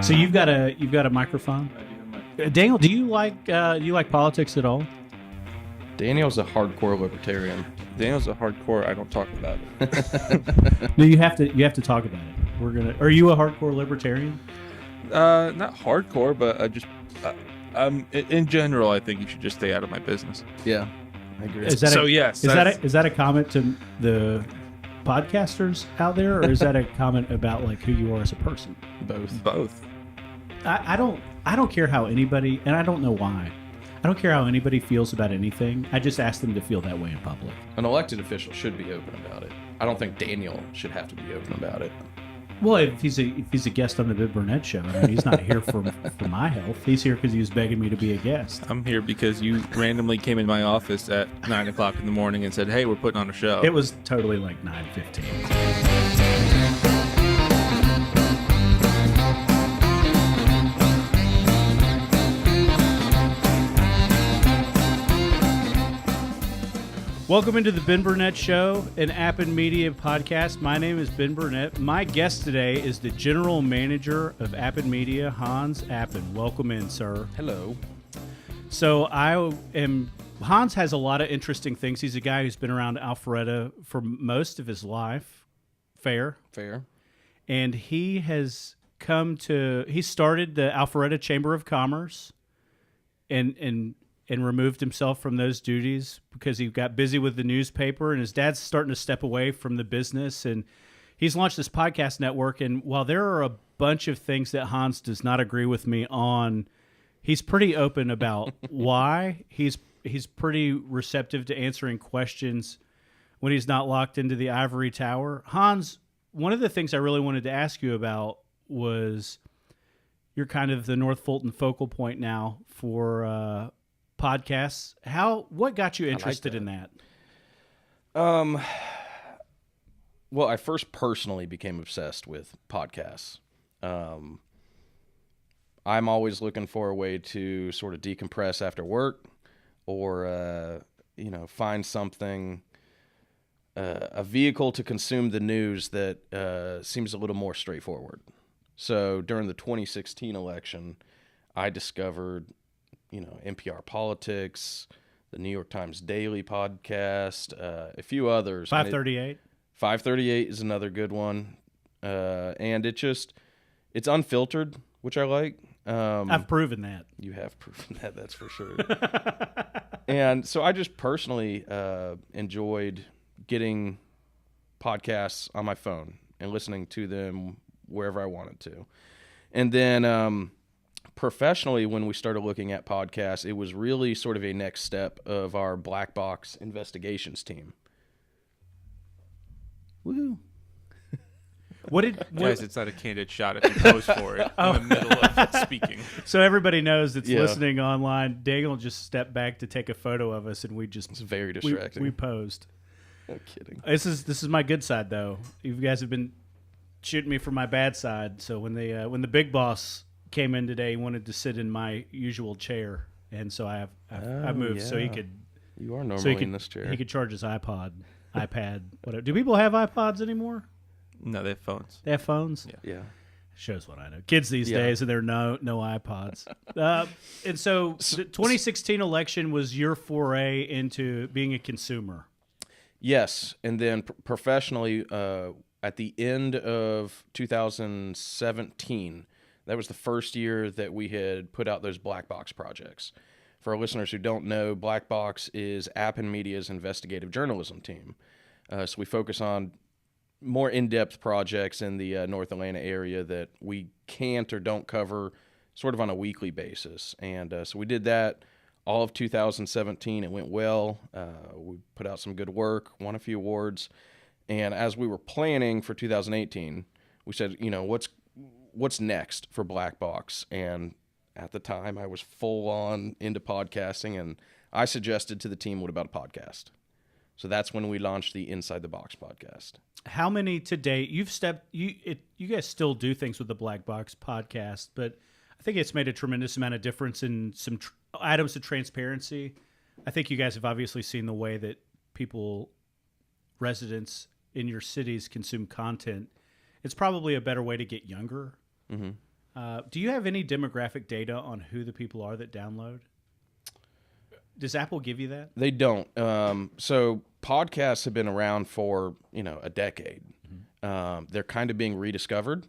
So you've got a microphone. Daniel, do you like politics at all? Daniel's a hardcore libertarian. Daniel's a hardcore. I don't talk about it. No, you have to talk about it. Are you a hardcore libertarian? Not hardcore, but in general, I think you should just stay out of my business. Yeah, I agree. Is that a comment to the podcasters out there, or is that a comment about like who you are as a person? Both. I don't care how anybody, and I don't know why. I don't care how anybody feels about anything. I just ask them to feel that way in public. An elected official should be open about it. I don't think Daniel should have to be open about it. Well, if he's a guest on the Burnett show, I mean, he's not here for my health. He's here because he was begging me to be a guest. I'm here because you randomly came in my office at 9 o'clock in the morning and said, "Hey, we're putting on a show." It was totally like 9:15. Welcome into the Ben Burnett Show, an Appen Media podcast. My name is Ben Burnett. My guest today is the General Manager of Appen Media, Hans Appen. Welcome in, sir. Hello. So Hans has a lot of interesting things. He's a guy who's been around Alpharetta for most of his life. Fair. And he has he started the Alpharetta Chamber of Commerce and removed himself from those duties because he got busy with the newspaper, and his dad's starting to step away from the business, and he's launched this podcast network. And while there are a bunch of things that Hans does not agree with me on, he's pretty open about why. He's pretty receptive to answering questions when he's not locked into the ivory tower. Hans, one of the things I really wanted to ask you about was you're kind of the North Fulton focal point now for podcasts. What got you interested in that? Well, I first personally became obsessed with podcasts. I'm always looking for a way to sort of decompress after work, or find something, a vehicle to consume the news that seems a little more straightforward. So during the 2016 election, I discovered NPR Politics, the New York Times Daily podcast, a few others. 538. 538 is another good one. And it's unfiltered, which I like. I've proven that. You have proven that, that's for sure. And so I just personally enjoyed getting podcasts on my phone and listening to them wherever I wanted to. And then professionally, when we started looking at podcasts, it was really sort of a next step of our black box investigations team. Woohoo! Guys, it's not a candid shot if you pose for it in the middle of speaking. So everybody knows that's listening online. Daniel just stepped back to take a photo of us, and it's very distracting. We posed. No kidding. This is my good side, though. You guys have been shooting me for my bad side. So when the big boss came in today, he wanted to sit in my usual chair, and so I moved so he could. You are normally in this chair. He could charge his iPad, whatever. Do people have iPods anymore? No, they have phones. They have phones? Yeah. Shows what I know. Kids these days, and there are no iPods. And so the 2016 election was your foray into being a consumer. Yes, and then professionally, at the end of 2017, that was the first year that we had put out those black box projects. For our listeners who don't know, Black Box is Appen Media's investigative journalism team. So we focus on more in-depth projects in the North Atlanta area that we can't or don't cover sort of on a weekly basis. And so we did that all of 2017. It went well. We put out some good work, won a few awards. And as we were planning for 2018, we said, what's next for Black Box? And at the time, I was full on into podcasting, and I suggested to the team, what about a podcast? So that's when we launched the Inside the Box podcast. How many to date? You guys still do things with the Black Box podcast, but I think it's made a tremendous amount of difference in some items of transparency. I think you guys have obviously seen the way that residents in your cities consume content. It's probably a better way to get younger. Mm-hmm. Do you have any demographic data on who the people are that download? Does Apple give you that? They don't. So podcasts have been around for, a decade. They're kind of being rediscovered.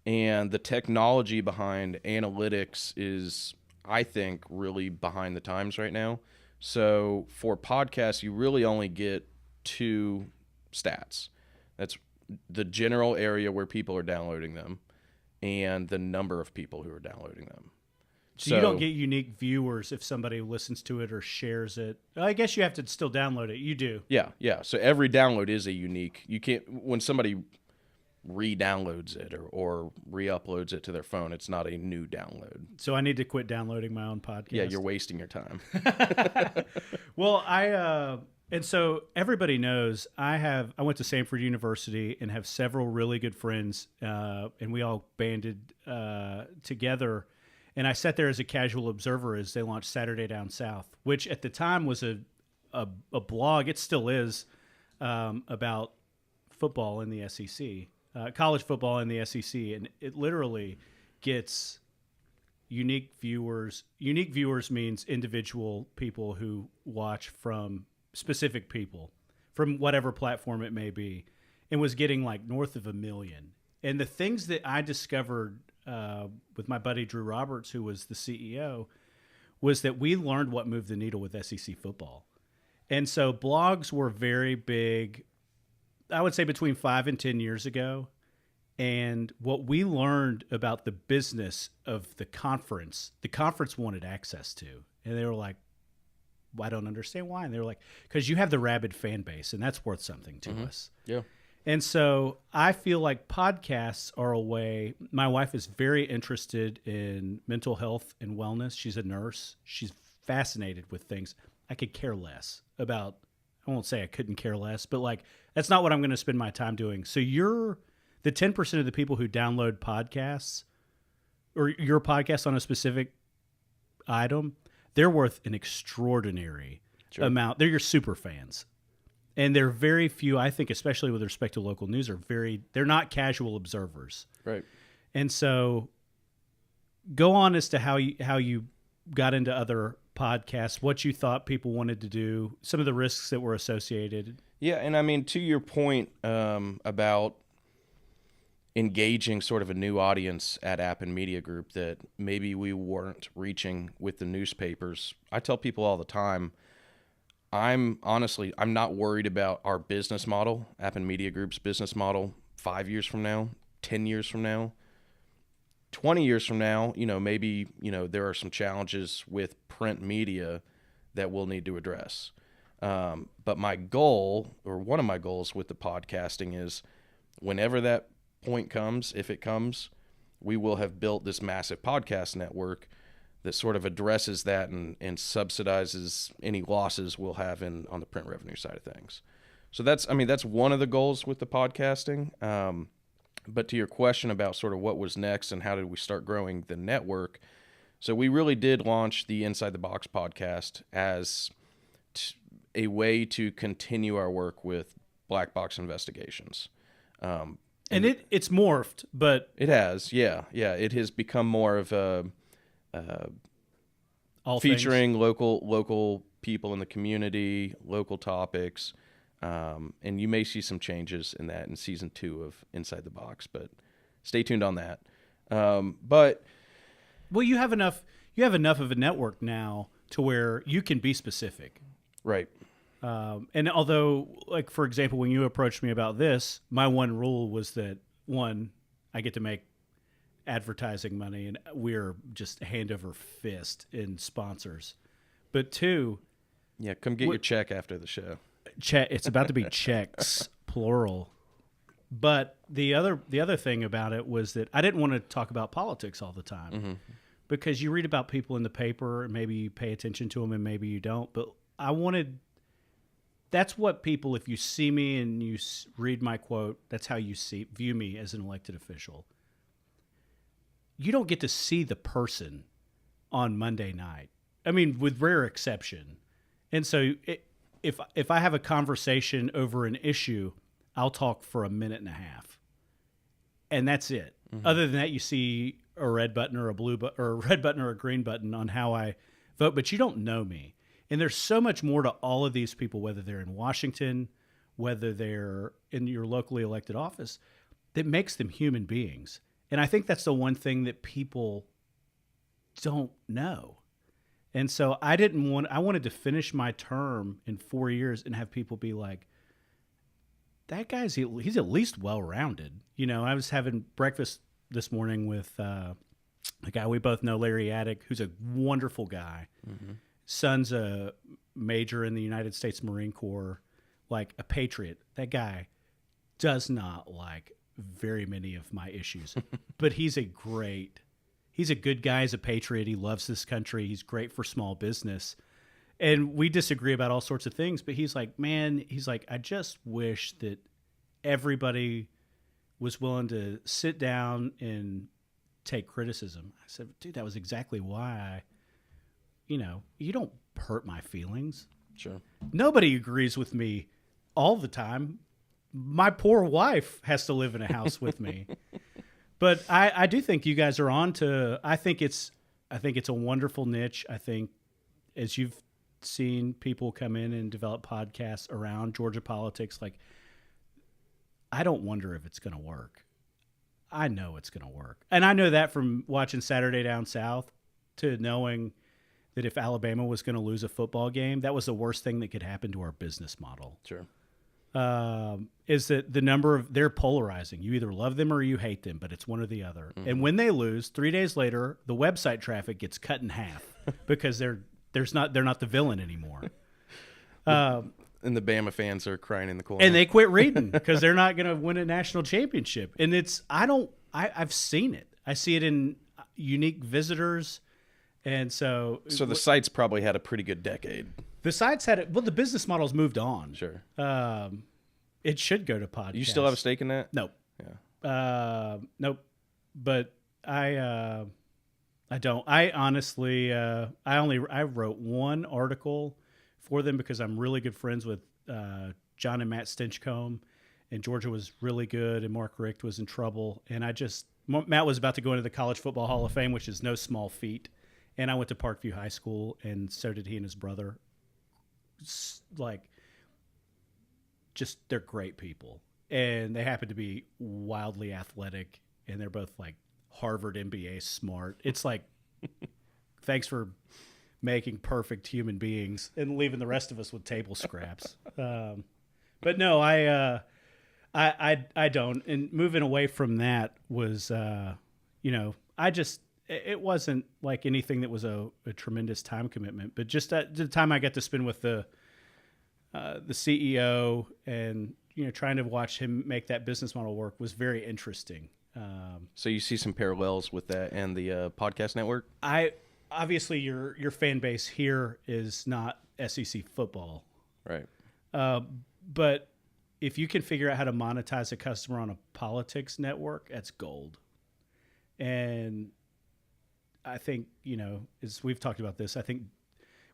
And the technology behind analytics is, I think, really behind the times right now. So for podcasts, you really only get 2 stats. That's the general area where people are downloading them and the number of people who are downloading them. So you don't get unique viewers if somebody listens to it or shares it. I guess you have to still download it. You do. Yeah. So every download is a unique. You can't, when somebody re-downloads it or re-uploads it to their phone, it's not a new download. So I need to quit downloading my own podcast. Yeah, you're wasting your time. Well, and so everybody knows I went to Samford University and have several really good friends, and we all banded together. And I sat there as a casual observer as they launched Saturday Down South, which at the time was a blog. It still is, about football in the SEC, college football in the SEC, and it literally gets unique viewers. Unique viewers means individual people who watch from specific people from whatever platform it may be, and was getting like north of 1 million. And the things that I discovered with my buddy Drew Roberts, who was the CEO, was that we learned what moved the needle with SEC football. And so blogs were very big, I would say between 5 and 10 years ago. And what we learned about the business of the conference wanted access to. And they were like, well, I don't understand why. And they were like, because you have the rabid fan base, and that's worth something to us. Yeah. And so I feel like podcasts are a way. My wife is very interested in mental health and wellness. She's a nurse. She's fascinated with things. I could care less about. I won't say I couldn't care less, but like that's not what I'm going to spend my time doing. So you're the 10% of the people who download podcasts or your podcast on a specific item, they're worth an extraordinary amount. They're your super fans. And they're very few, I think, especially with respect to local news, they're not casual observers. Right. And so go on as to how you got into other podcasts, what you thought people wanted to do, some of the risks that were associated. Yeah, and I mean, to your point about engaging sort of a new audience at Appen Media Group that maybe we weren't reaching with the newspapers, I tell people all the time, I'm not worried about our business model, Appen Media Group's business model, 5 years from now, 10 years from now, 20 years from now. Maybe there are some challenges with print media that we'll need to address. But my goal, or one of my goals with the podcasting, is whenever that point comes, if it comes, we will have built this massive podcast network that sort of addresses that and subsidizes any losses we'll have on the print revenue side of things. So that's one of the goals with the podcasting. But to your question about sort of what was next and how did we start growing the network, so we really did launch the Inside the Box podcast as a way to continue our work with black box investigations. And it's morphed, but it has, yeah. It has become more of a featuring local people in the community, local topics, and you may see some changes in that in season 2 of Inside the Box. But stay tuned on that. You have enough of a network now to where you can be specific, right? And although, like for example, when you approached me about this, my one rule was that one, I get to make advertising money, and we're just hand over fist in sponsors. But 2, yeah, come get your check after the show. It's about to be checks, plural. But the other thing about it was that I didn't want to talk about politics all the time, because you read about people in the paper and maybe you pay attention to them and maybe you don't. But that's what people, if you see me and you read my quote, that's how you view me as an elected official. You don't get to see the person on Monday night. I mean, with rare exception. And so if I have a conversation over an issue, I'll talk for a minute and a half. And that's it. Other than that, you see a red button or a blue or a red button or a green button on how I vote, but you don't know me. And there's so much more to all of these people, whether they're in Washington, whether they're in your locally elected office, that makes them human beings. And I think that's the one thing that people don't know. And so I wanted to finish my term in 4 years and have people be like, that guy's, he's at least well-rounded. You know, I was having breakfast this morning with a guy we both know, Larry Addick, who's a wonderful guy. Mm-hmm. Son's a major in the United States Marine Corps, like a patriot. That guy does not like very many of my issues, but he's a good guy. He's a patriot. He loves this country. He's great for small business. And we disagree about all sorts of things, but he's like, man, I just wish that everybody was willing to sit down and take criticism. I said, dude, that was exactly why you don't hurt my feelings. Sure. Nobody agrees with me all the time. My poor wife has to live in a house with me. But I do think you guys are on to, I think it's a wonderful niche. I think as you've seen people come in and develop podcasts around Georgia politics, like, I don't wonder if it's going to work. I know it's going to work. And I know that from watching Saturday Down South to knowing that if Alabama was going to lose a football game, that was the worst thing that could happen to our business model. Sure. Is that they're polarizing. You either love them or you hate them, but it's one or the other. Mm-hmm. And when they lose, 3 days later, the website traffic gets cut in half because they're not the villain anymore. And the Bama fans are crying in the corner. And they quit reading because they're not going to win a national championship. And I've seen it. I see it in unique visitors. And so the site's probably had a pretty good decade. The site's had it. Well, the business model's moved on. Sure. It should go to podcast. You still have a stake in that? Nope. Yeah. Nope. But I don't. I honestly, I wrote one article for them because I'm really good friends with John and Matt Stinchcomb, and Georgia was really good, and Mark Richt was in trouble, and Matt was about to go into the College Football Hall of Fame, which is no small feat, and I went to Parkview High School, and so did he and his brother. Like, just they're great people, and they happen to be wildly athletic, and they're both like Harvard MBA smart. It's like, thanks for making perfect human beings and leaving the rest of us with table scraps. But no, I don't. And moving away from that was, it wasn't like anything that was a tremendous time commitment, but just the time I got to spend with the CEO and, trying to watch him make that business model work was very interesting. So you see some parallels with that and the podcast network? Obviously, your fan base here is not SEC football. Right. But if you can figure out how to monetize a customer on a politics network, that's gold. And I think, as we've talked about this, I think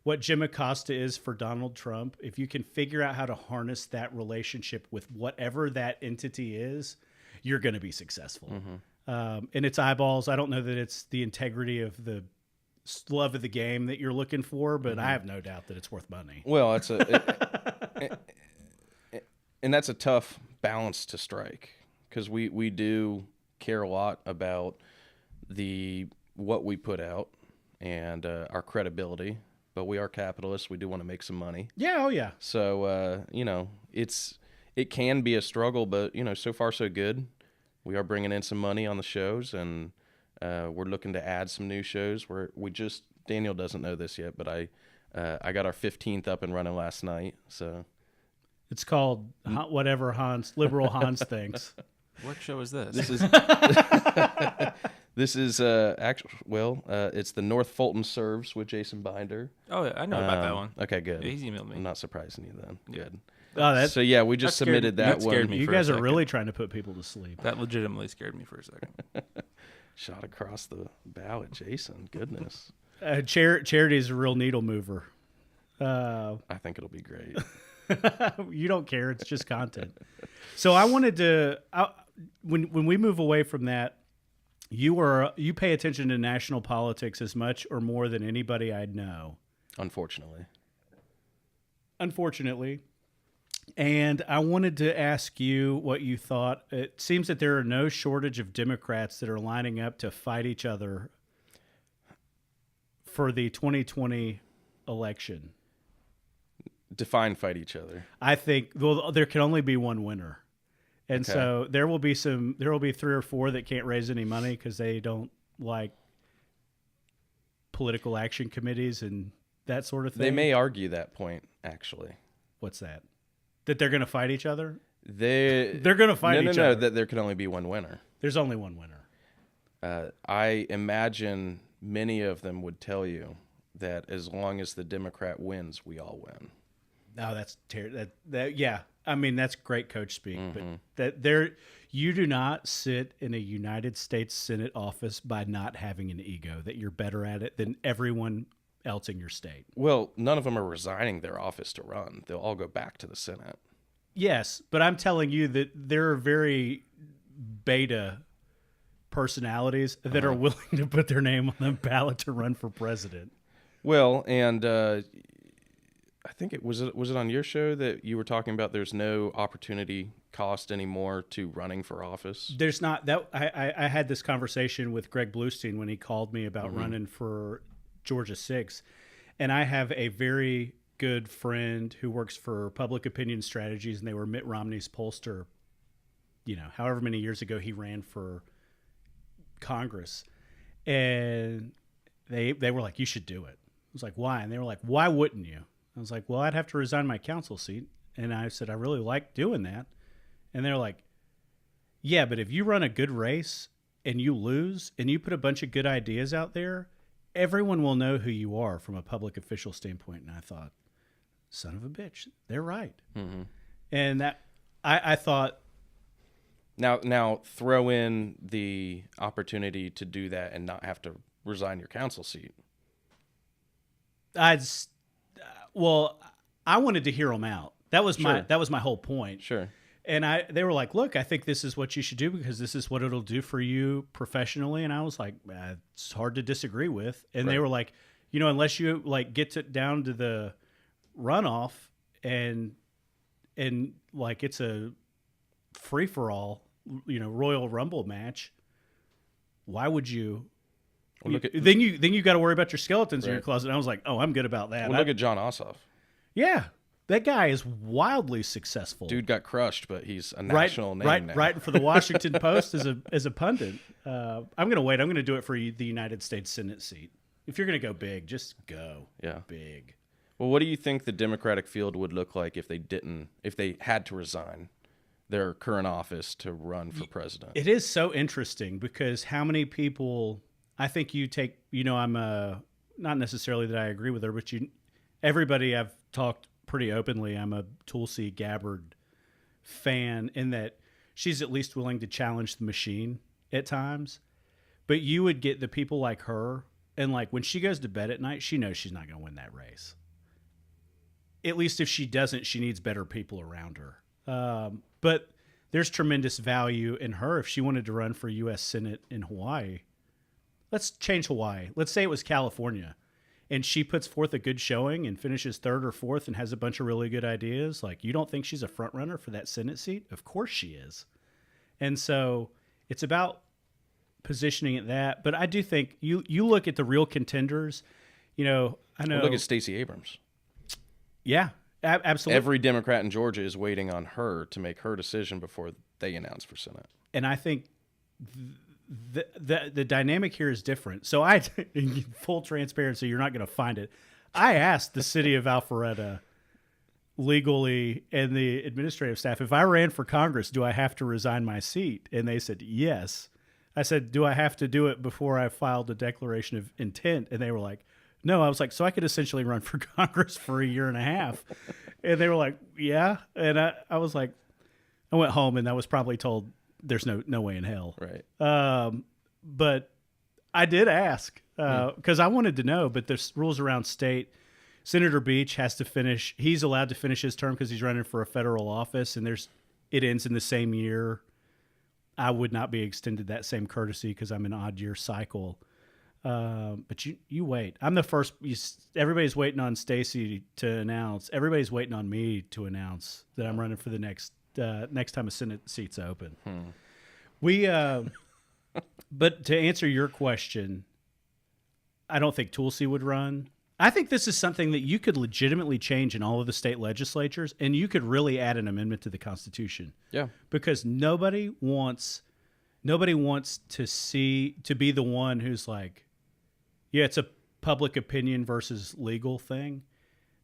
what Jim Acosta is for Donald Trump, if you can figure out how to harness that relationship with whatever that entity is, you're going to be successful. Mm-hmm. And it's eyeballs. I don't know that it's the integrity of the love of the game that you're looking for, but I have no doubt that it's worth money. Well, and that's a tough balance to strike, because we do care a lot about what we put out and our credibility, but we are capitalists. We do want to make some money. Yeah, oh yeah. So it can be a struggle, but so far so good. We are bringing in some money on the shows, and we're looking to add some new shows. Daniel doesn't know this yet, but I got our 15th up and running last night. So it's called whatever liberal Hans thinks. What show is this? This is it's the North Fulton Serves with Jason Binder. Oh, yeah, I know about that one. Okay, good. Yeah, he's emailed me. I'm not surprising you then. Yeah. Good. Oh, we just submitted that one. Scared me. You for guys a are second. really trying to put people to sleep. That legitimately scared me for a second. Shot across the bow at Jason. Goodness. Charity is a real needle mover. I think it'll be great. You don't care. It's just content. So I wanted to, when we move away from that, You pay attention to national politics as much or more than anybody I know. Unfortunately. And I wanted to ask you what you thought. It seems that there are no shortage of Democrats that are lining up to fight each other for the 2020 election. Define fight each other. I think there can only be one winner. And so there will be 3 or 4 that can't raise any money because they don't like political action committees and that sort of thing. They may argue that point, actually. What's that? That they're going to fight each other? They're going to fight each other. No, that there can only be one winner. There's only one winner. I imagine many of them would tell you that as long as the Democrat wins, we all win. No, that's yeah. I mean, that's great coach speak, but you do not sit in a United States Senate office by not having an ego, that you're better at it than everyone else in your state. Well, none of them are resigning their office to run. They'll all go back to the Senate. Yes, but I'm telling you that there are very beta personalities that are willing to put their name on the ballot to run for president. Well, and I think was it on your show that you were talking about there's no opportunity cost anymore to running for office? There's not. That I had this conversation with Greg Bluestein when he called me about running for Georgia 6, and I have a very good friend who works for Public Opinion Strategies, and they were Mitt Romney's pollster. However many years ago he ran for Congress, and they were like, "You should do it." I was like, "Why?" And they were like, "Why wouldn't you?" I was like, "Well, I'd have to resign my council seat." And I said, "I really like doing that." And they're like, "Yeah, but if you run a good race and you lose and you put a bunch of good ideas out there, everyone will know who you are from a public official standpoint." And I thought, son of a bitch, they're right. Mm-hmm. And that I thought. Now throw in the opportunity to do that and not have to resign your council seat. Well, I wanted to hear them out. That was my whole point. Sure. And they were like, "Look, I think this is what you should do because this is what it'll do for you professionally." And I was like, "It's hard to disagree with." And they were like, "Unless you get down to the runoff and like it's a free for all, Royal Rumble match, why would you?" Well, then you got to worry about your skeletons in your closet. And I was like, "Oh, I'm good about that." Well, look at John Ossoff. Yeah, that guy is wildly successful. Dude got crushed, but he's a national name now. Writing for the Washington Post as a pundit. I'm going to wait. I'm going to do it for the United States Senate seat. If you're going to go big, just go big. Well, what do you think the Democratic field would look like if they had to resign their current office to run for president? It is so interesting because how many people... I think you take, I'm not necessarily that I agree with her, but everybody I've talked pretty openly, I'm a Tulsi Gabbard fan in that she's at least willing to challenge the machine at times. But you would get the people like her, and like when she goes to bed at night, she knows she's not going to win that race. At least if she doesn't, she needs better people around her. But there's tremendous value in her if she wanted to run for U.S. Senate in Hawaii. Let's change Hawaii. Let's say it was California, and she puts forth a good showing and finishes 3rd or 4th and has a bunch of really good ideas. Like, you don't think she's a front runner for that Senate seat? Of course she is. And so it's about positioning it that. But I do think you look at the real contenders. I know. Well, look at Stacey Abrams. Yeah, absolutely. Every Democrat in Georgia is waiting on her to make her decision before they announce for Senate. And I think the dynamic here is different. So I, in full transparency, you're not going to find it. I asked the city of Alpharetta legally and the administrative staff, if I ran for Congress, do I have to resign my seat? And they said, yes. I said, do I have to do it before I filed a declaration of intent? And they were like, no. I was like, so I could essentially run for Congress for a year and a half. And they were like, yeah. And I was like, I went home and I was probably told there's no way in hell. Right. But I did ask because I wanted to know, but there's rules around state. Senator Beach has to finish. He's allowed to finish his term because he's running for a federal office, and it ends in the same year. I would not be extended that same courtesy because I'm an odd year cycle. But you wait. I'm the first. Everybody's waiting on Stacy to announce. Everybody's waiting on me to announce that I'm running for the next time a Senate seat's open. But to answer your question, I don't think Tulsi would run. I think this is something that you could legitimately change in all of the state legislatures, and you could really add an amendment to the Constitution. Yeah. Because nobody wants to be the one who's like, yeah, it's a public opinion versus legal thing.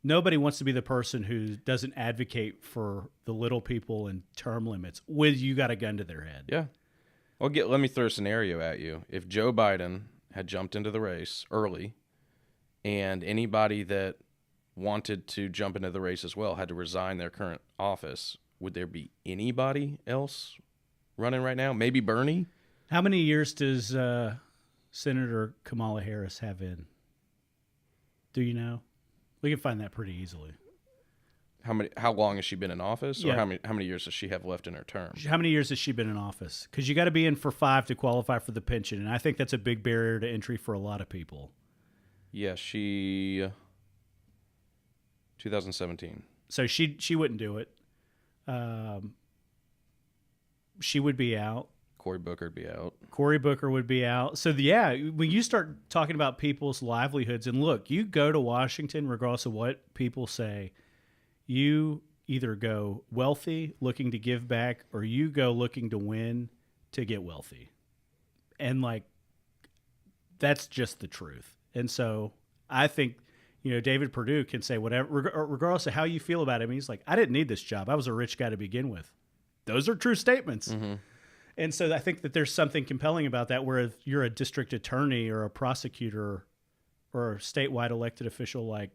Nobody wants to be the person who doesn't advocate for the little people and term limits when you got a gun to their head. Yeah. Well, let me throw a scenario at you. If Joe Biden had jumped into the race early, and anybody that wanted to jump into the race as well had to resign their current office, would there be anybody else running right now? Maybe Bernie? How many years does Senator Kamala Harris have in? Do you know? We can find that pretty easily. How long has she been in office? Or Yeah. how many years does she have left in her term? How many years has she been in office? Because you got to be in for 5 to qualify for the pension, and I think that's a big barrier to entry for a lot of people. Yeah, she 2017. So she wouldn't do it. She would be out. Cory Booker would be out. Cory Booker would be out. So yeah, when you start talking about people's livelihoods, and look, you go to Washington, regardless of what people say, you either go wealthy, looking to give back, or you go looking to win to get wealthy. And like, that's just the truth. And so I think, David Perdue can say whatever, regardless of how you feel about him. He's like, I didn't need this job. I was a rich guy to begin with. Those are true statements. Mm-hmm. And so I think that there's something compelling about that, where if you're a district attorney or a prosecutor or a statewide elected official like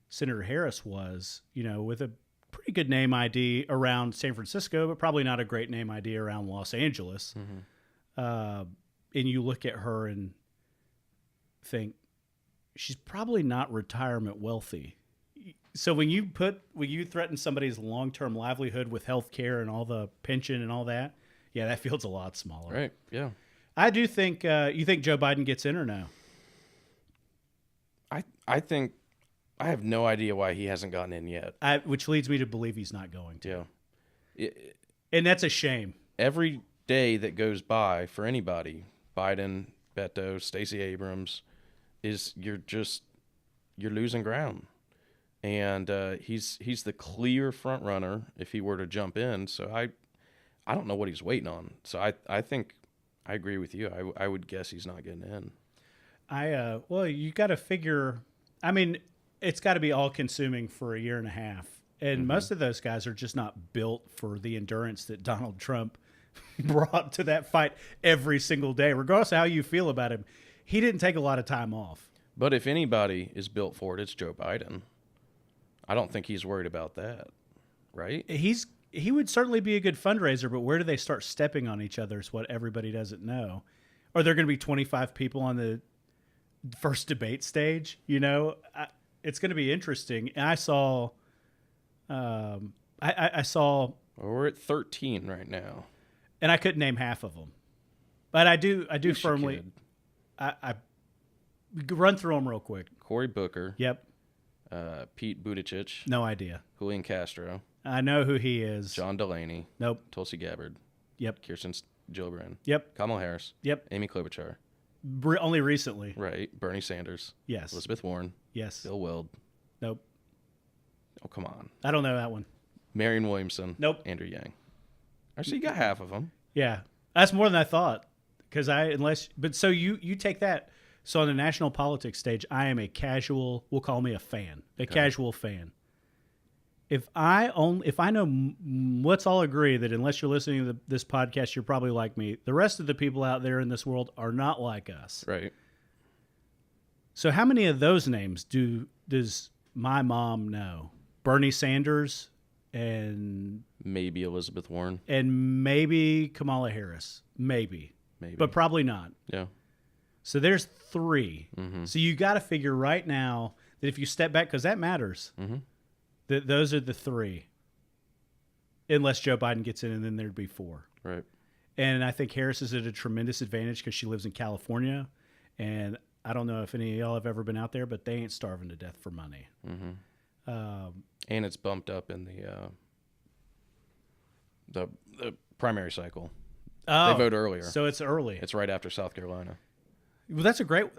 Senator Harris was, with a pretty good name ID around San Francisco, but probably not a great name ID around Los Angeles. Mm-hmm. And you look at her and think she's probably not retirement wealthy. So when you threaten somebody's long-term livelihood with health care and all the pension and all that, yeah, that feels a lot smaller. Right. Yeah. I do think you think Joe Biden gets in or no? I think I have no idea why he hasn't gotten in yet. Which leads me to believe he's not going to. Yeah. And that's a shame. Every day that goes by for anybody, Biden, Beto, Stacey Abrams, you're losing ground. And he's the clear front runner if he were to jump in. So I don't know what he's waiting on. So I think I agree with you. I would guess he's not getting in. Well, you got to figure. I mean, it's got to be all consuming for a year and a half, and most of those guys are just not built for the endurance that Donald Trump brought to that fight every single day, regardless of how you feel about him. He didn't take a lot of time off. But if anybody is built for it, it's Joe Biden. I don't think he's worried about that, right? He would certainly be a good fundraiser, but where do they start stepping on each other is what everybody doesn't know. Are there going to be 25 people on the first debate stage? It's going to be interesting. And I saw, I saw. We're at 13 right now, and I couldn't name half of them, but I do Yes, firmly. you I run through them real quick. Cory Booker. Yep. Pete Buttigieg. No idea. Julian Castro. I know who he is. John Delaney. Nope. Tulsi Gabbard. Yep. Kirsten Gillibrand. Yep. Kamala Harris. Yep. Amy Klobuchar. Only recently. Right. Bernie Sanders. Yes. Elizabeth Warren. Yes. Bill Weld. Nope. Oh, come on. I don't know that one. Marion Williamson. Nope. Andrew Yang. Actually, you got half of them. Yeah, that's more than I thought. So you take that. So on the national politics stage, I am a casual. We'll call me a fan, casual fan. If I know, let's all agree that unless you're listening to this podcast, you're probably like me. The rest of the people out there in this world are not like us. Right. So how many of those names does my mom know? Bernie Sanders and maybe Elizabeth Warren and maybe Kamala Harris, maybe, but probably not. Yeah. So there's 3. Mm-hmm. So you got to figure right now that if you step back, because that matters, that those are the 3. Unless Joe Biden gets in, and then there'd be 4. Right. And I think Harris is at a tremendous advantage because she lives in California. And I don't know if any of y'all have ever been out there, but they ain't starving to death for money. And it's bumped up in the primary cycle. Oh, they vote earlier. So it's early. It's right after South Carolina. Well, that's a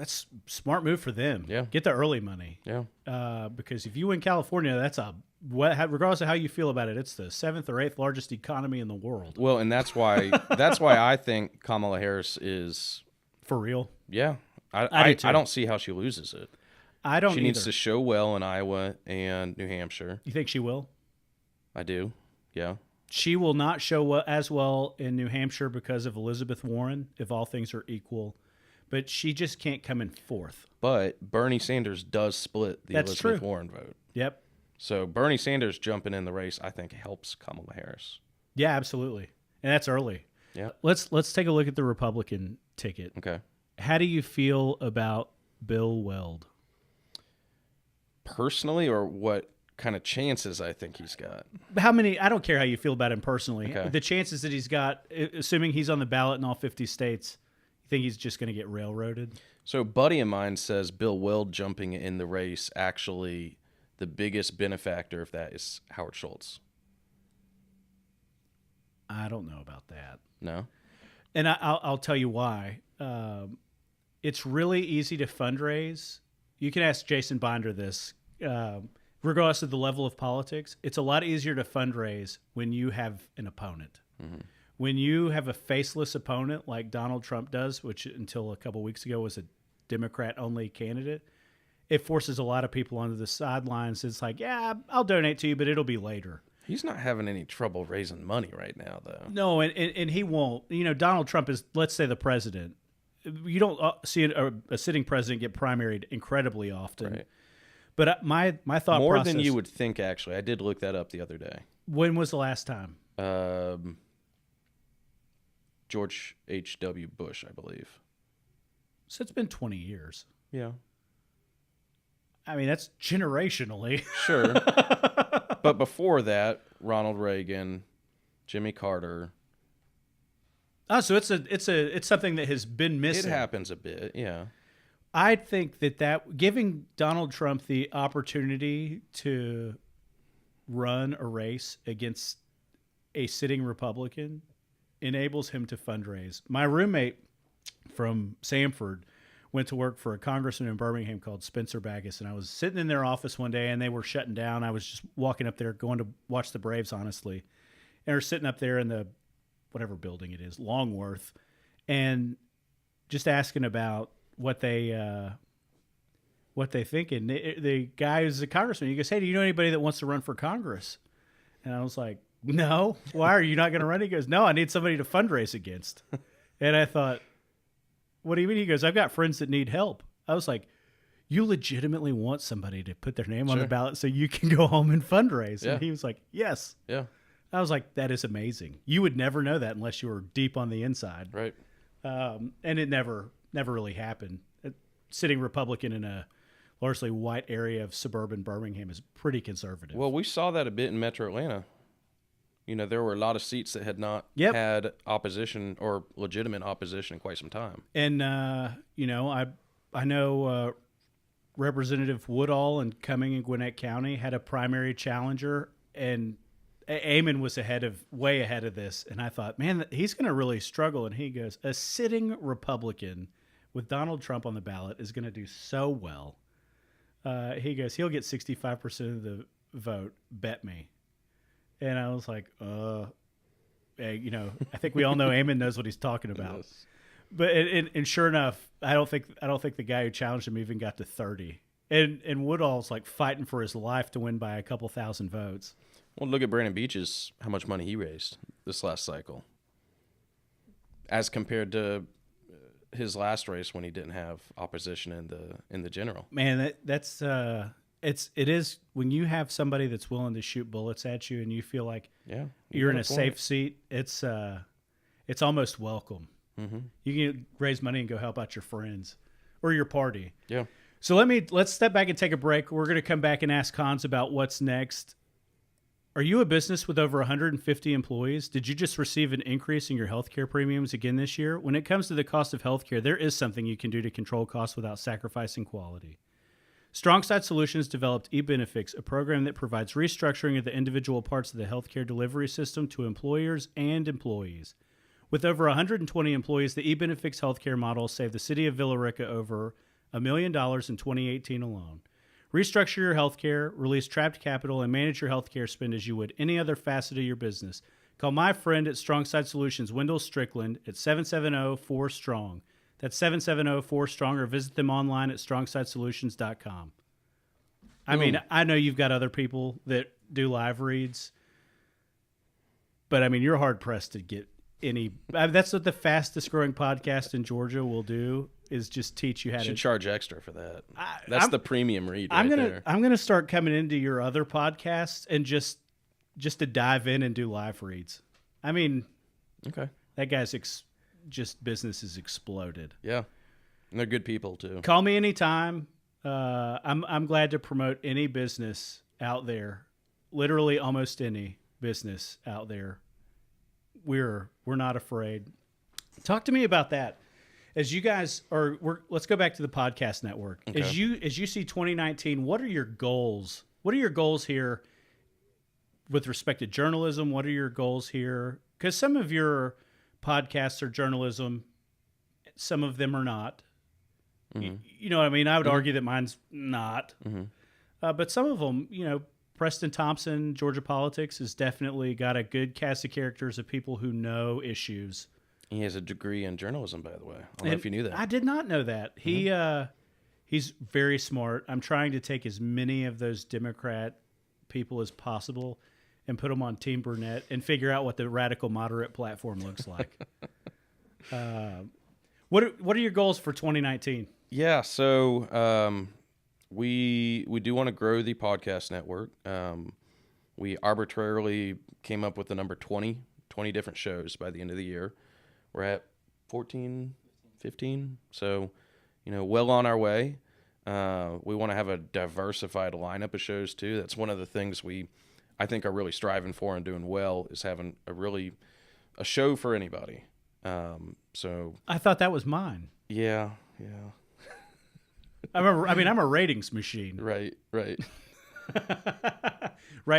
smart move for them. Yeah. Get the early money. Yeah. Because if you win California, regardless of how you feel about it, it's the 7th or 8th largest economy in the world. Well, and that's why I think Kamala Harris is For real. Yeah. I do too. I don't see how she loses it. I don't She either. needs to show well in Iowa and New Hampshire. You think she will? I do. Yeah. She will not show as well in New Hampshire because of Elizabeth Warren, if all things are equal. But she just can't come in 4th. But Bernie Sanders does split the Elizabeth Warren vote. Yep. So Bernie Sanders jumping in the race, I think, helps Kamala Harris. Yeah, absolutely. And that's early. Yeah. Let's take a look at the Republican ticket. Okay. How do you feel about Bill Weld? Personally, or what kind of chances I think he's got? How many? I don't care how you feel about him personally. Okay. The chances that he's got, assuming he's on the ballot in all 50 states, you think he's just going to get railroaded? So a buddy of mine says Bill Weld jumping in the race, actually the biggest benefactor of that is Howard Schultz. I don't know about that. No? And I'll tell you why. It's really easy to fundraise. You can ask Jason Binder this. Regardless of the level of politics, it's a lot easier to fundraise when you have an opponent. Mm-hmm. When you have a faceless opponent like Donald Trump does, which until a couple weeks ago was a Democrat-only candidate, it forces a lot of people onto the sidelines. It's like, yeah, I'll donate to you, but it'll be later. He's not having any trouble raising money right now, though. No, and he won't. You know, Donald Trump is, let's say, the president. You don't see a sitting president get primaried incredibly often. Right. But my thought More process... than you would think, actually. I did look that up the other day. When was the last time? George H.W. Bush, I believe. So it's been 20 years. Yeah. I mean, that's generationally. Sure. But before that, Ronald Reagan, Jimmy Carter. Oh, so it's something that has been missing. It happens a bit, yeah. I think that giving Donald Trump the opportunity to run a race against a sitting Republican enables him to fundraise. My roommate from Samford went to work for a congressman in Birmingham called Spencer Backus, and I was sitting in their office one day, and they were shutting down. I was just walking up there, going to watch the Braves, honestly. And we're sitting up there in the whatever building it is, Longworth, and just asking about what they think. And the guy who's a congressman, he goes, "Hey, do you know anybody that wants to run for Congress?" And I was like, "No. Why are you not going to run?" He goes, "No, I need somebody to fundraise against." And I thought, "What do you mean?" He goes, "I've got friends that need help." I was like, "You legitimately want somebody to put their name on the ballot so you can go home and fundraise?" Yeah. And he was like, "Yes." Yeah. I was like, "That is amazing. You would never know that unless you were deep on the inside." Right. And it never really happened. Sitting Republican in a largely white area of suburban Birmingham is pretty conservative. Well, we saw that a bit in Metro Atlanta. You know, there were a lot of seats that had not had opposition or legitimate opposition in quite some time. And, you know, I know Representative Woodall in Cumming and Gwinnett County had a primary challenger, and Amen was way ahead of this. And I thought, man, he's going to really struggle. And he goes, a sitting Republican with Donald Trump on the ballot is going to do so well. He goes, he'll get 65% of the vote. Bet me. And I was like, hey, you know, I think we all know Amen knows what he's talking about. Yes. But and sure enough, I don't think the guy who challenged him even got to 30. And Woodall's like fighting for his life to win by a couple thousand votes. Well, look at Brandon Beach's, how much money he raised this last cycle, as compared to his last race when he didn't have opposition in the general. Man, it is when you have somebody that's willing to shoot bullets at you and you feel like you're in a safe seat. It's almost welcome. Mm-hmm. You can raise money and go help out your friends or your party. Yeah. So let's step back and take a break. We're going to come back and ask Hans about what's next. Are you a business with over 150 employees? Did you just receive an increase in your healthcare premiums again this year? When it comes to the cost of healthcare, there is something you can do to control costs without sacrificing quality. Strongside Solutions developed eBenefits, a program that provides restructuring of the individual parts of the healthcare delivery system to employers and employees. With over 120 employees, the eBenefits healthcare model saved the city of Villa Rica over $1 million in 2018 alone. Restructure your healthcare, release trapped capital, and manage your healthcare spend as you would any other facet of your business. Call my friend at Strongside Solutions, Wendell Strickland, at 770-4STRONG. That's 770-4STRONG, or visit them online at strongsidesolutions.com. I mean, I know you've got other people that do live reads, but I mean, you're hard-pressed to get any. That's what the fastest growing podcast in Georgia will do, is just teach you how to charge extra for that. That's the premium read there. I'm gonna start coming into your other podcasts and just to dive in and do live reads. I mean, okay, that guy's just business has exploded. Yeah, and they're good people too. Call me anytime. I'm glad to promote any business out there, literally almost any business out there. We're not afraid. Talk to me about that. As you guys let's go back to the podcast network. Okay. As you see 2019, what are your goals? What are your goals here with respect to journalism? What are your goals here? Because some of your podcasts are journalism, some of them are not. Mm-hmm. You know what I mean? I would argue that mine's not. Mm-hmm. But some of them, Preston Thompson, Georgia Politics, has definitely got a good cast of characters of people who know issues. He has a degree in journalism, by the way. I don't know if you knew that. I did not know that. Mm-hmm. He's very smart. I'm trying to take as many of those Democrat people as possible and put them on Team Burnett and figure out what the radical moderate platform looks like. What are your goals for 2019? Yeah, so we do want to grow the podcast network. We arbitrarily came up with the number 20 different shows by the end of the year. We're at 14, 15, so well on our way. We want to have a diversified lineup of shows too. That's one of the things I think are really striving for and doing well, is having a show for anybody. So I thought that was mine. Yeah. I'm a ratings machine. Right. Right,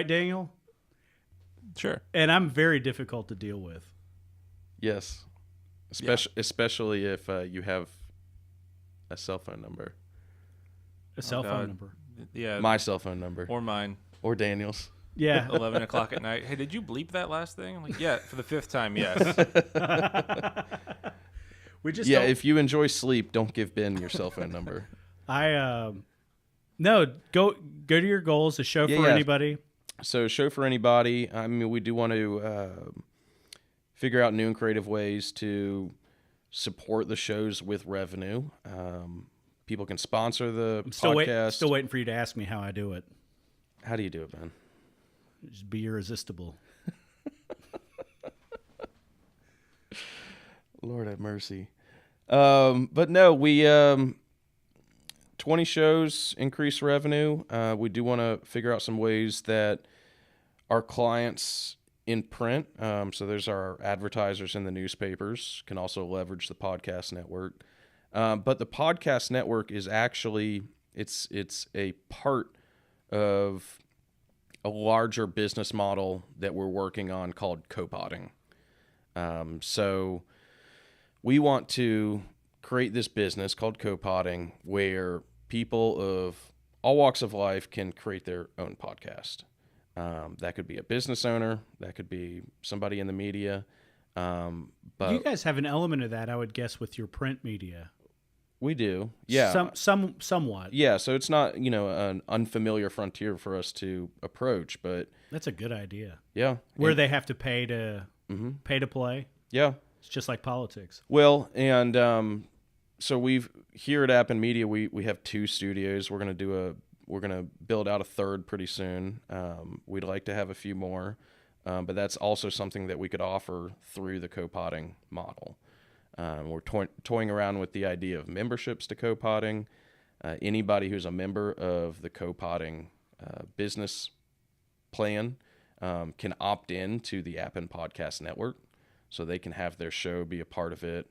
Daniel? Sure. And I'm very difficult to deal with. Yes. Especially if you have a cell phone number. A cell phone number. Yeah. My cell phone number. Or mine. Or Daniel's. Yeah. 11 o'clock at night. Hey, did you bleep that last thing? I'm like, yeah, for the 5th time, yes. If you enjoy sleep, don't give Ben your cell phone number. No, go to your goals. A show for anybody. So, show for anybody. I mean, we do want to figure out new and creative ways to support the shows with revenue. People can sponsor the podcast. Still waiting for you to ask me how I do it. How do you do it, Ben? Just be irresistible. Lord have mercy. But no, we 20 shows, increase revenue. We do want to figure out some ways that our clients in print, so there's our advertisers in the newspapers, can also leverage the podcast network. But the podcast network is actually, it's a part of a larger business model that we're working on called co-podding. So we want to create this business called co-podding where people of all walks of life can create their own podcast. That could be a business owner. That could be somebody in the media. But you guys have an element of that, I would guess, with your print media. We do, yeah. Somewhat. Yeah, so it's not, an unfamiliar frontier for us to approach, but that's a good idea. Yeah. Where they have to pay to play. Yeah. It's just like politics. Well, and so here at Appen Media, we have 2 studios. We're gonna build out a 3rd pretty soon. We'd like to have a few more, but that's also something that we could offer through the co-podding model. We're toying around with the idea of memberships to co-podding. Anybody who's a member of the co-podding business plan can opt in to the Appen Podcast Network, so they can have their show be a part of it,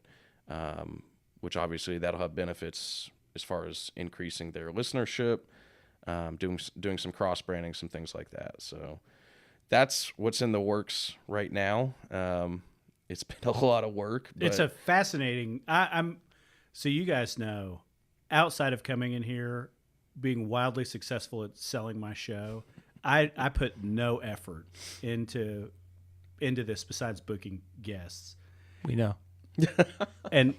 which obviously that'll have benefits as far as increasing their listenership, doing some cross-branding, some things like that. So that's what's in the works right now. It's been a lot of work. But it's a fascinating. So you guys know, outside of coming in here, being wildly successful at selling my show, I put no effort into this besides booking guests. We know. and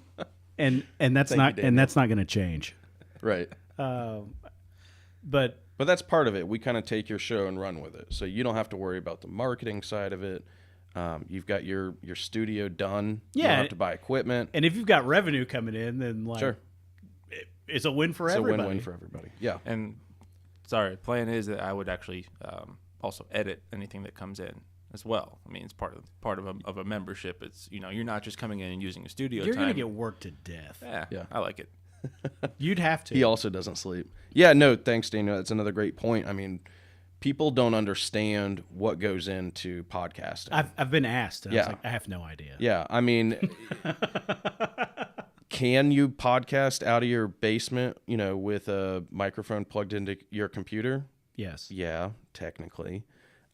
that's not going to change. Right. But that's part of it. We kind of take your show and run with it. So you don't have to worry about the marketing side of it. You've got your studio done. Yeah. You don't have to buy equipment. And if you've got revenue coming in, then sure. It's a win for everybody. It's a win-win for everybody. Yeah. And plan is that I would actually also edit anything that comes in as well. I mean, it's part of a membership. It's, you're not just coming in and using a studio You're time. going to get worked to death. Yeah. I like it. You'd have to. He also doesn't sleep. Yeah, no, thanks, Daniel. That's another great point. I mean, people don't understand what goes into podcasting. I've been asked, and Yeah. I was like, I have no idea. Yeah, I mean, can you podcast out of your basement, with a microphone plugged into your computer? Yes. Yeah, technically.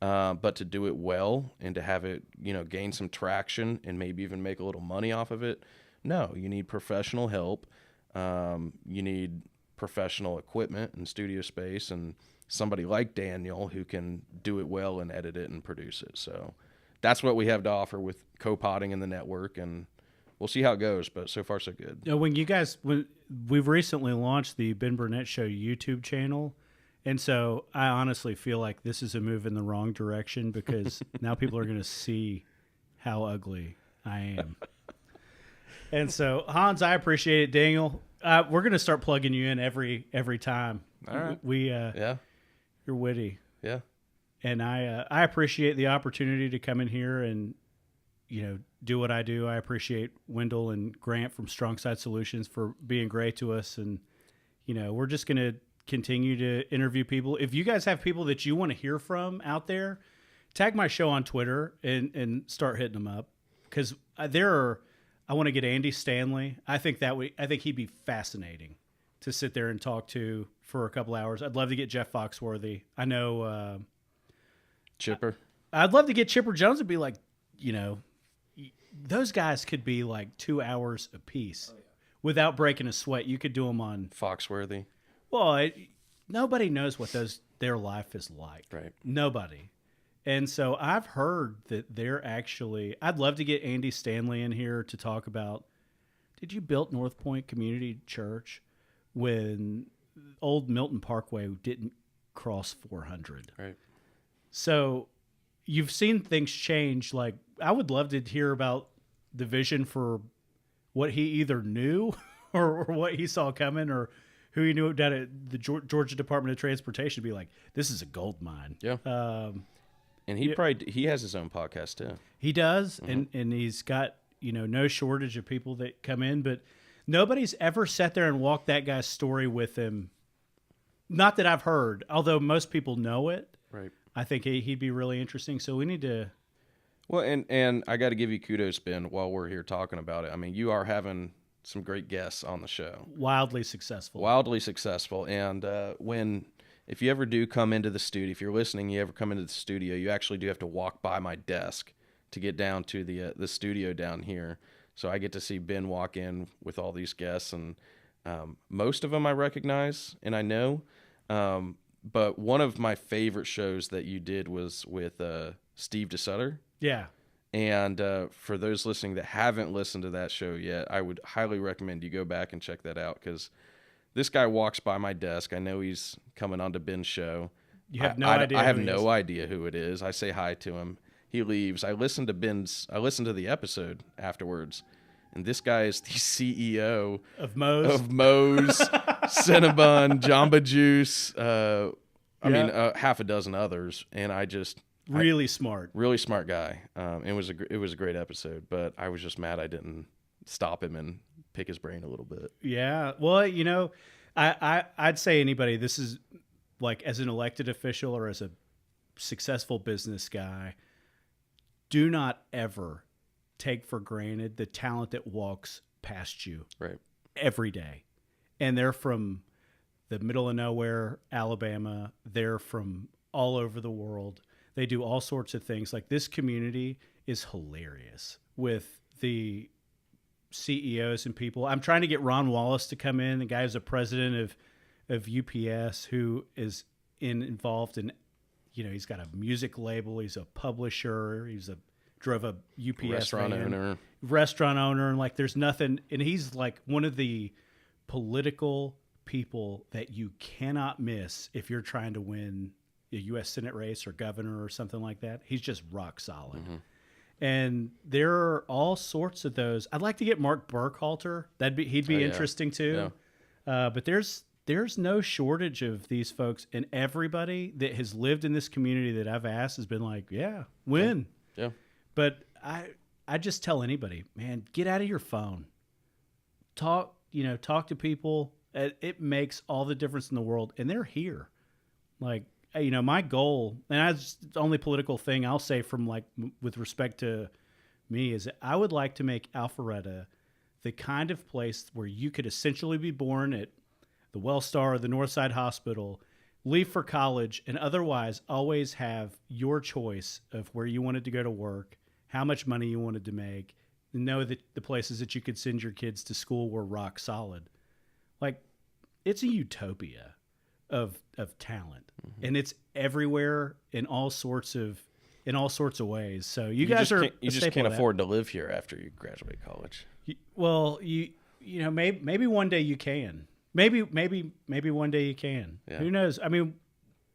But to do it well and to have it, gain some traction and maybe even make a little money off of it, no, you need professional help. You need professional equipment and studio space and somebody like Daniel who can do it well and edit it and produce it. So that's what we have to offer with co-podding in the network, and we'll see how it goes, but so far so good. When we've recently launched the Ben Burnett Show YouTube channel, and so I honestly feel like this is a move in the wrong direction because now people are going to see how ugly I am. And so, Hans, I appreciate it. Daniel, we're going to start plugging you in every time. All right. Yeah. You're witty. Yeah. And I appreciate the opportunity to come in here and, do what I do. I appreciate Wendell and Grant from Strongside Solutions for being great to us. And, we're just going to continue to interview people. If you guys have people that you want to hear from out there, tag my show on Twitter and start hitting them up. Because I want to get Andy Stanley. I think he'd be fascinating to sit there and talk to for a couple hours. I'd love to get Jeff Foxworthy. I know Chipper. I'd love to get Chipper Jones and be like, those guys could be like 2 hours a piece without breaking a sweat. You could do them on Foxworthy. Well, nobody knows what their life is like. Right. Nobody. And so I've heard that they're actually, I'd love to get Andy Stanley in here to talk about, did you build North Point Community Church when old Milton Parkway didn't cross 400? Right. So you've seen things change. Like, I would love to hear about the vision for what he either knew or what he saw coming or who he knew down at the Georgia Department of Transportation. Be like, this is a gold mine. Yeah. And he has his own podcast too. He does, and he's got no shortage of people that come in, but nobody's ever sat there and walked that guy's story with him. Not that I've heard, although most people know it. Right. I think he'd be really interesting. So we need to. Well, and I got to give you kudos, Ben, while we're here talking about it. I mean, you are having some great guests on the show. Wildly successful. And if you ever do come into the studio, if you're listening, you ever come into the studio, you actually do have to walk by my desk to get down to the studio down here. So I get to see Ben walk in with all these guests, and most of them I recognize and I know. But one of my favorite shows that you did was with Steve DeSutter. Yeah. And for those listening that haven't listened to that show yet, I would highly recommend you go back and check that out, because this guy walks by my desk. I know he's coming onto Ben's show. You have no idea. I have no idea who it is. I say hi to him. He leaves. I listened to the episode afterwards, and this guy is the CEO of Moe's, Cinnabon, Jamba Juice. I mean, half a dozen others, and really smart guy. It was a great episode, but I was just mad I didn't stop him and pick his brain a little bit. Yeah. Well, I'd say anybody, this is like as an elected official or as a successful business guy, do not ever take for granted the talent that walks past you every day. And they're from the middle of nowhere, Alabama. They're from all over the world. They do all sorts of things. Like, this community is hilarious with the CEOs and people. I'm trying to get Ron Wallace to come in, the guy who's the president of UPS, who is involved in, he's got a music label. He's a publisher. Drove a UPS restaurant owner. And like, there's nothing. And he's like one of the political people that you cannot miss if you're trying to win a U.S. Senate race or governor or something like that. He's just rock solid. Mm-hmm. And there are all sorts of those. I'd like to get Mark Burkhalter. He'd be interesting too. Yeah. But there's no shortage of these folks, and everybody that has lived in this community that I've asked has been like, yeah, win. Yeah. But I just tell anybody, man, get out of your phone. Talk to people. It makes all the difference in the world, and they're here. Like, my goal, and that's the only political thing I'll say from with respect to me, is that I would like to make Alpharetta the kind of place where you could essentially be born at the Wellstar or the Northside Hospital, leave for college, and otherwise always have your choice of where you wanted to go to work, how much money you wanted to make, and know that the places that you could send your kids to school were rock solid. Like, it's a utopia of talent, mm-hmm. and it's everywhere in all sorts of ways. So you guys just can't afford to live here after you graduate college. Well, maybe one day you can. Maybe one day you can. Yeah. Who knows? I mean,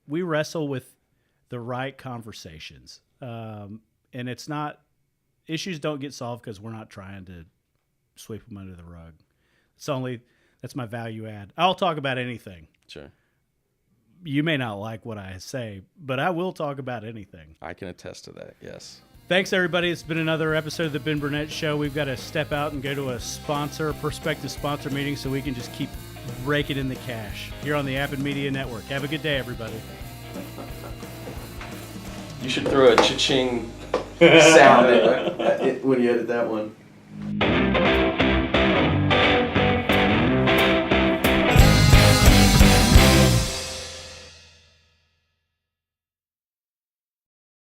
we wrestle with the right conversations, and it's not, issues don't get solved because we're not trying to sweep them under the rug. That's my value add. I'll talk about anything. Sure. You may not like what I say, but I will talk about anything. I can attest to that, yes. Thanks, everybody. It's been another episode of the Ben Burnett Show. We've got to step out and go to a prospective sponsor meeting so we can just keep raking in the cash here on the Appen Media Network. Have a good day, everybody. You should throw a cha-ching sound when you edit that one.